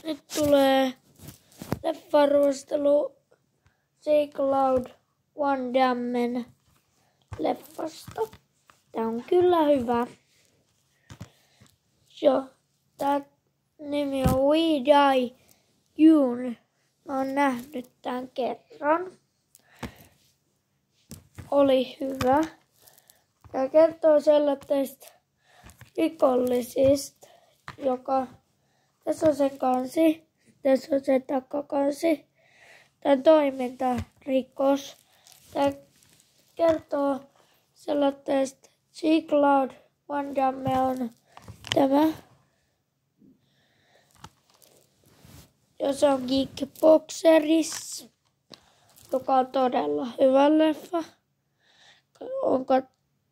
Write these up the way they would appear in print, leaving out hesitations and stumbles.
Nyt tulee leffa-arvostelu J-Cloud Van Dammen leffasta. Tää on kyllä hyvä. Joo, tää nimi on We Die Young. Mä oon nähnyt tän kerran. Oli hyvä. Tää kertoo sellaisista rikollisista, joka... Tässä on se kansi, tässä on se takakansi. Tää on toimintarikos. Tää kertoo sellaisesta J-Cloud Van Damme on tämä. Jos on Kickboxeris, joka on todella hyvä leffa.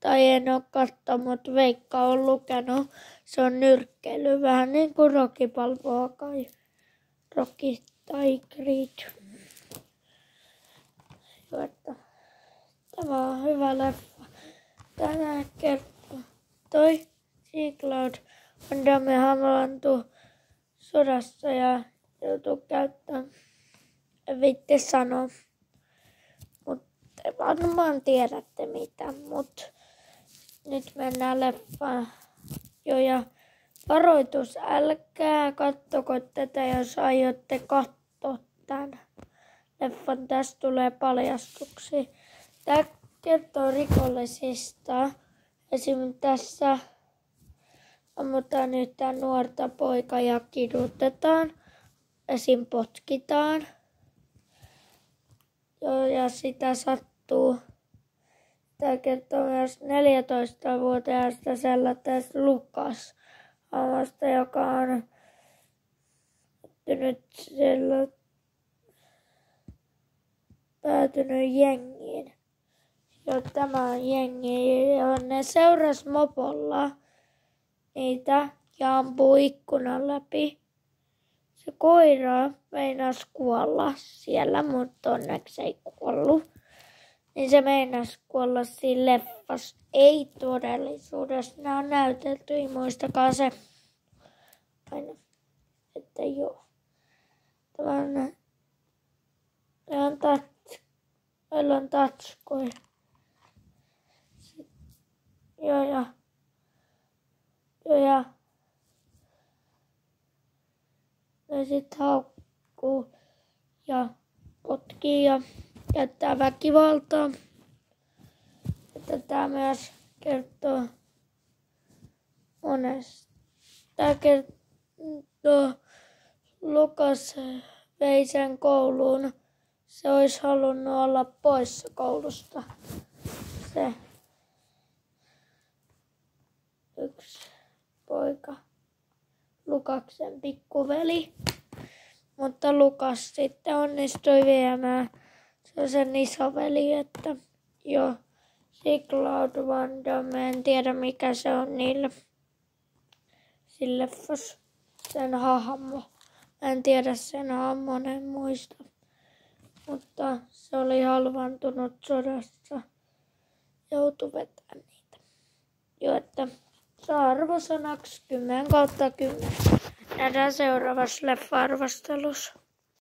Tai en ole katsonut, mutta Veikka on lukenut. Se on nyrkkeily, vähän niin kuin Rocky Balboa kai. Rocky tai Creed. Tämä on hyvä leffa. Tänään kertoo toi J-Cloud Van Damme hamaantui sodassa ja joutuu käyttämään. En viitti sanoa. Mutta varmaan tiedätte mitä. Mut nyt mennään leffaan. Jo ja varoitus, älkää kattoko tätä, jos aiotte katsoa tän leffan. Tästä tulee paljastuksia. Tää kertoo rikollisista. Esimerkiksi tässä ammutaan yhtä nuorta poikaa ja kidutetaan. Esim. Potkitaan. Ja sitä sattuu. Tämä kertoo myös 14-vuotiaasta sellaisesta Lukas Amasta, joka on päätynyt jengiin. Ja tämä on jengi, ja ne seurasi mopolla niitä ja ampuu ikkunan läpi. Se koira meinasi kuolla siellä, mutta onneksi ei kuollut. Niin se meinasi kuolla siinä leffassa. Ei todellisuudessa. Nämä on näytelty. Muistakaa se aina, että joo. Meillä on tatskoja. Joo ja. Ne sit haukkuu ja potkii ja käyttää väkivaltaa. Että tää myös kertoo monesta. Tää kertoo Lukas vei sen kouluun. Se olisi halunnut olla poissa koulusta. Se yksi poika. Lukaksen pikkuveli. Mutta Lukas sitten onnistui viemään. Se on sen isoveli, että joo. J-Cloud Van Damme, en tiedä mikä se on niille. Sille sen hahmo. En tiedä sen hahmon, en muista. Mutta se oli halvaantunut sodassa. Joutui vetämään niitä. Joo, että saa arvosanaksi 10/10. Nähdään seuraavassa leffa-arvostelussa.